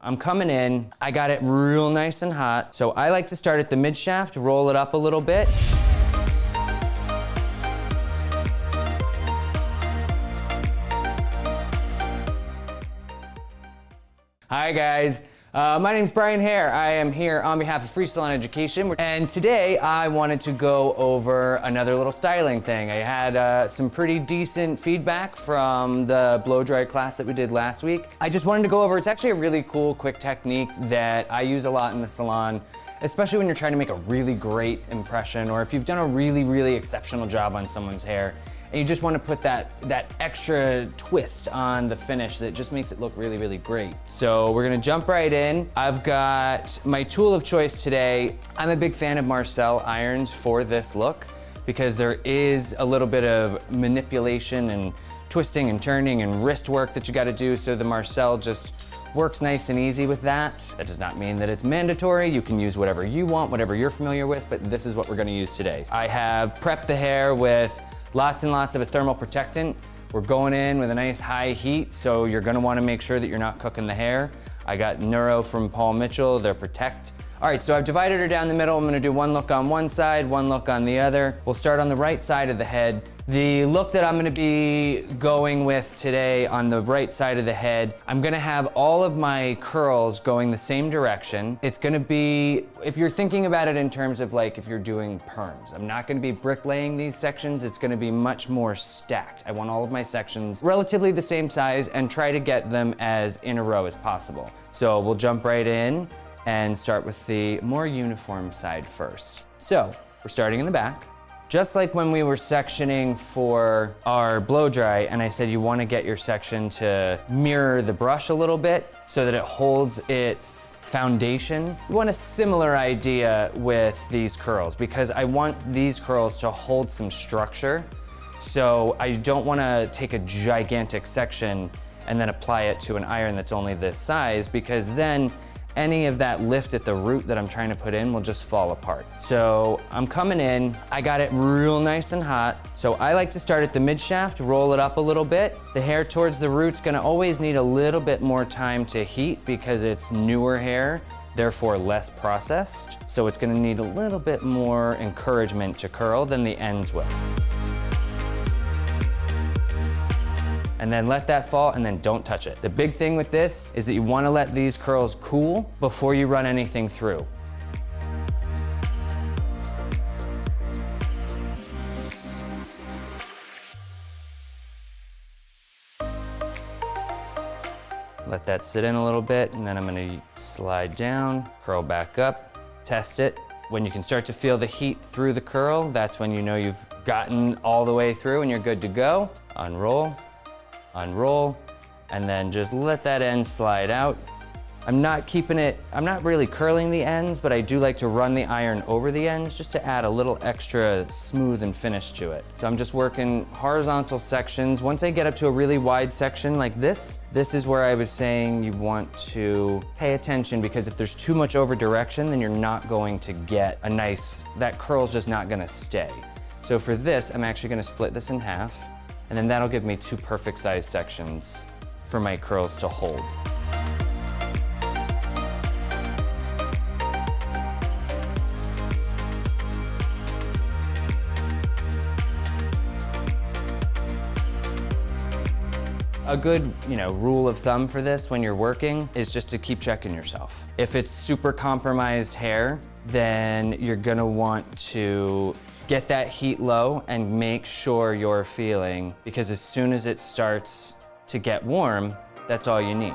I'm coming in, I got it real nice and hot. So I like to start at the mid shaft, roll it up a little bit. Hi guys, my name's Brian Hare. I am here on behalf of Free Salon Education, and today I wanted to go over another little styling thing. I had some pretty decent feedback from the blow dry class that we did last week. I just wanted to go over, it's actually a really cool, quick technique that I use a lot in the salon, especially when you're trying to make a really great impression, or if you've done a really, really exceptional job on someone's hair, and you just want to put that extra twist on the finish that just makes it look really, really great. So we're gonna jump right in. I've got my tool of choice today. I'm a big fan of Marcel irons for this look because there is a little bit of manipulation and twisting and turning and wrist work that you gotta do, so the Marcel just works nice and easy with that. That does not mean that it's mandatory. You can use whatever you want, whatever you're familiar with, but this is what we're gonna use today. I have prepped the hair with lots and lots of a thermal protectant. We're going in with a nice high heat, so you're gonna wanna make sure that you're not cooking the hair. I got Neuro from Paul Mitchell, they're Protect. All right, so I've divided her down the middle. I'm gonna do one look on one side, one look on the other. We'll start on the right side of the head. The look that I'm gonna be going with today on the right side of the head, I'm gonna have all of my curls going the same direction. It's gonna be, if you're thinking about it in terms of like if you're doing perms, I'm not gonna be bricklaying these sections. It's gonna be much more stacked. I want all of my sections relatively the same size and try to get them as in a row as possible. So we'll jump right in and start with the more uniform side first. So we're starting in the back. Just like when we were sectioning for our blow dry, and I said you want to get your section to mirror the brush a little bit so that it holds its foundation. You want a similar idea with these curls because I want these curls to hold some structure. So I don't want to take a gigantic section and then apply it to an iron that's only this size, because then any of that lift at the root that I'm trying to put in will just fall apart. So I'm coming in, I got it real nice and hot. So I like to start at the mid shaft, roll it up a little bit. The hair towards the root's gonna always need a little bit more time to heat because it's newer hair, therefore less processed. So it's gonna need a little bit more encouragement to curl than the ends will. And then let that fall and then don't touch it. The big thing with this is that you want to let these curls cool before you run anything through. Let that sit in a little bit, and then I'm gonna slide down, curl back up, test it. When you can start to feel the heat through the curl, that's when you know you've gotten all the way through and you're good to go. Unroll. Unroll, and then just let that end slide out. I'm not really curling the ends, but I do like to run the iron over the ends just to add a little extra smooth and finish to it. So I'm just working horizontal sections. Once I get up to a really wide section like this is where I was saying you want to pay attention, because if there's too much over direction, then you're not going to get a nice, that curl's just not gonna stay. So for this, I'm actually gonna split this in half, and then that'll give me two perfect size sections for my curls to hold. A good, rule of thumb for this when you're working is just to keep checking yourself. If it's super compromised hair, then you're gonna want to get that heat low and make sure you're feeling, because as soon as it starts to get warm, that's all you need.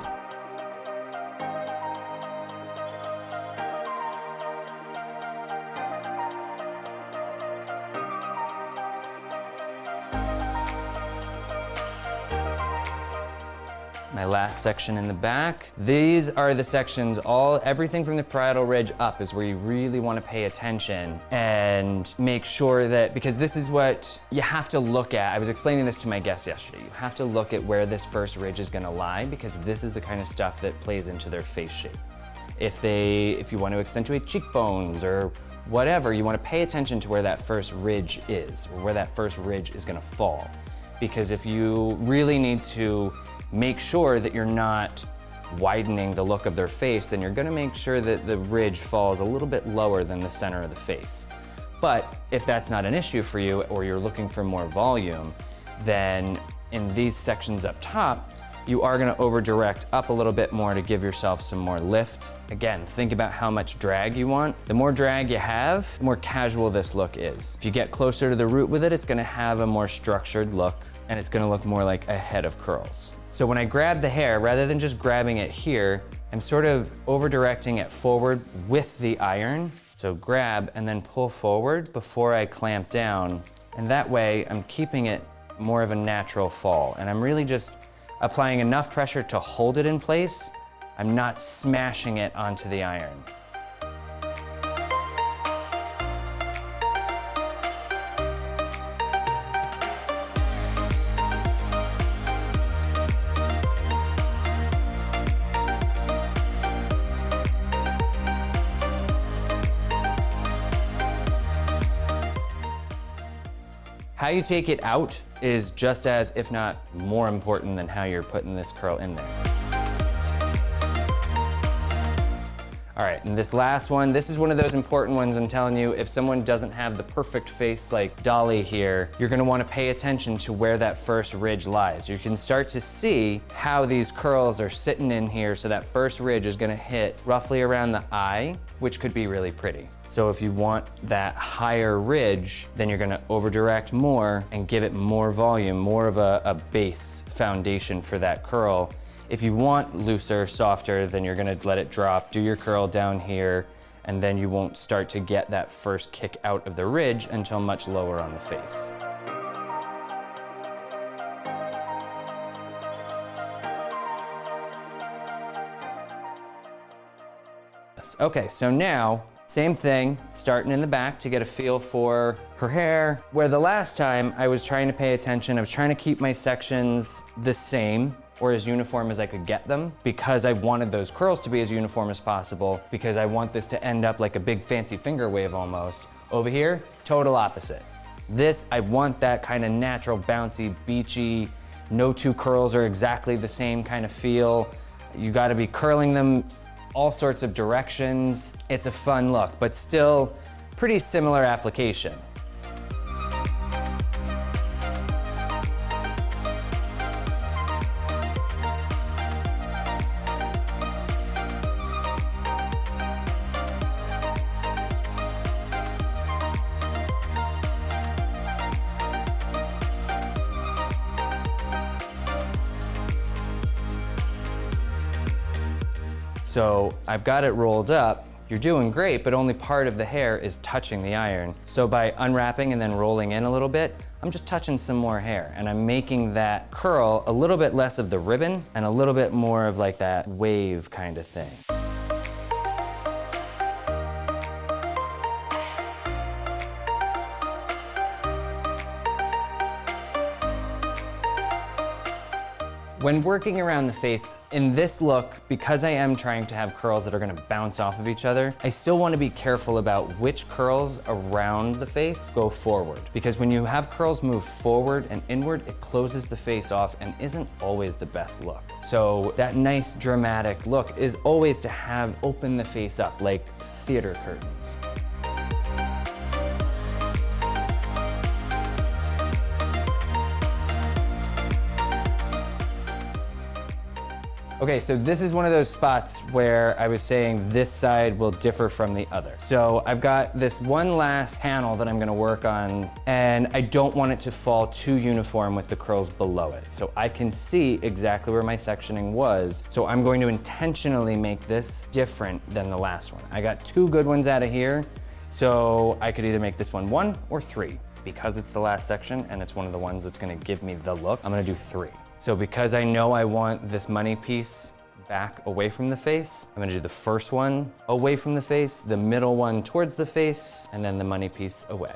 My last section in the back. These are the sections, everything from the parietal ridge up is where you really want to pay attention and make sure that, because this is what you have to look at. I was explaining this to my guests yesterday. You have to look at where this first ridge is going to lie, because this is the kind of stuff that plays into their face shape. If you want to accentuate cheekbones or whatever, you want to pay attention to where that first ridge is, or where that first ridge is going to fall. Because if you really need to make sure that you're not widening the look of their face, then you're gonna make sure that the ridge falls a little bit lower than the center of the face. But if that's not an issue for you, or you're looking for more volume, then in these sections up top, you are gonna over direct up a little bit more to give yourself some more lift. Again, think about how much drag you want. The more drag you have, the more casual this look is. If you get closer to the root with it, it's gonna have a more structured look, and it's gonna look more like a head of curls. So when I grab the hair, rather than just grabbing it here, I'm sort of over directing it forward with the iron. So grab and then pull forward before I clamp down. And that way I'm keeping it more of a natural fall. And I'm really just applying enough pressure to hold it in place. I'm not smashing it onto the iron. How you take it out is just as, if not more important than how you're putting this curl in there. All right, and this last one, this is one of those important ones. I'm telling you, if someone doesn't have the perfect face like Dolly here, you're gonna wanna pay attention to where that first ridge lies. You can start to see how these curls are sitting in here, so that first ridge is gonna hit roughly around the eye, which could be really pretty. So if you want that higher ridge, then you're gonna over direct more and give it more volume, more of a base foundation for that curl. If you want looser, softer, then you're gonna let it drop, do your curl down here, and then you won't start to get that first kick out of the ridge until much lower on the face. Okay, so now, same thing, starting in the back to get a feel for her hair. Where the last time I was trying to pay attention, I was trying to keep my sections the same, or as uniform as I could get them, because I wanted those curls to be as uniform as possible, because I want this to end up like a big fancy finger wave almost. Over here, total opposite. This, I want that kind of natural, bouncy, beachy, no two curls are exactly the same kind of feel. You gotta be curling them all sorts of directions. It's a fun look, but still pretty similar application. So I've got it rolled up. You're doing great, but only part of the hair is touching the iron. So by unwrapping and then rolling in a little bit, I'm just touching some more hair, and I'm making that curl a little bit less of the ribbon and a little bit more of like that wave kind of thing. When working around the face, in this look, because I am trying to have curls that are gonna bounce off of each other, I still wanna be careful about which curls around the face go forward. Because when you have curls move forward and inward, it closes the face off and isn't always the best look. So that nice dramatic look is always to have open the face up like theater curtains. Okay, so this is one of those spots where I was saying this side will differ from the other. So I've got this one last panel that I'm gonna work on, and I don't want it to fall too uniform with the curls below it. So I can see exactly where my sectioning was. So I'm going to intentionally make this different than the last one. I got two good ones out of here, so I could either make this one 1 or 3. Because it's the last section and it's one of the ones that's gonna give me the look, I'm gonna do 3. So because I know I want this money piece back away from the face, I'm gonna do the first one away from the face, the middle one towards the face, and then the money piece away.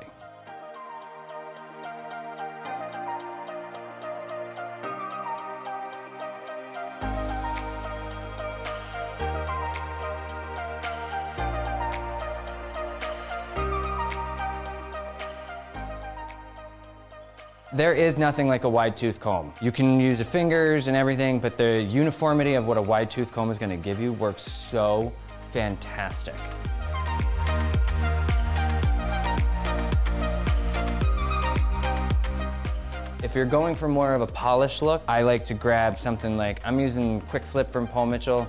there is nothing like a wide tooth comb. You can use the fingers and everything, but the uniformity of what a wide tooth comb is gonna give you works so fantastic. If you're going for more of a polished look, I like to grab something like, I'm using Quick Slip from Paul Mitchell.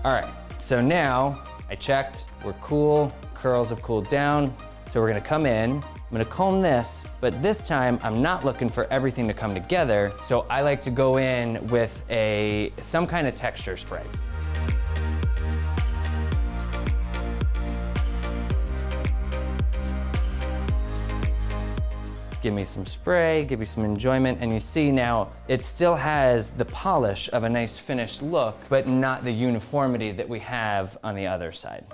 All right, so now I checked, we're cool, curls have cooled down. So we're gonna come in, I'm gonna comb this, but this time I'm not looking for everything to come together. So I like to go in with some kind of texture spray. Give me some spray, give you some enjoyment, and you see now it still has the polish of a nice finished look, but not the uniformity that we have on the other side.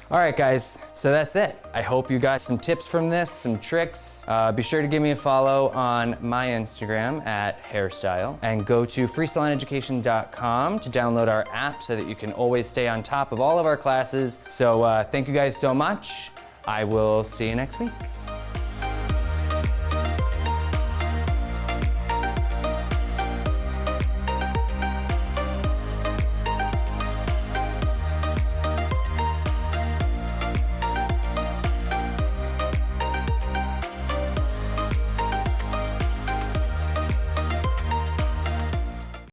All right, guys, so that's it. I hope you got some tips from this, some tricks. Be sure to give me a follow on my Instagram at hairstyle, and go to freestyleeducation.com to download our app so that you can always stay on top of all of our classes. So thank you guys so much. I will see you next week.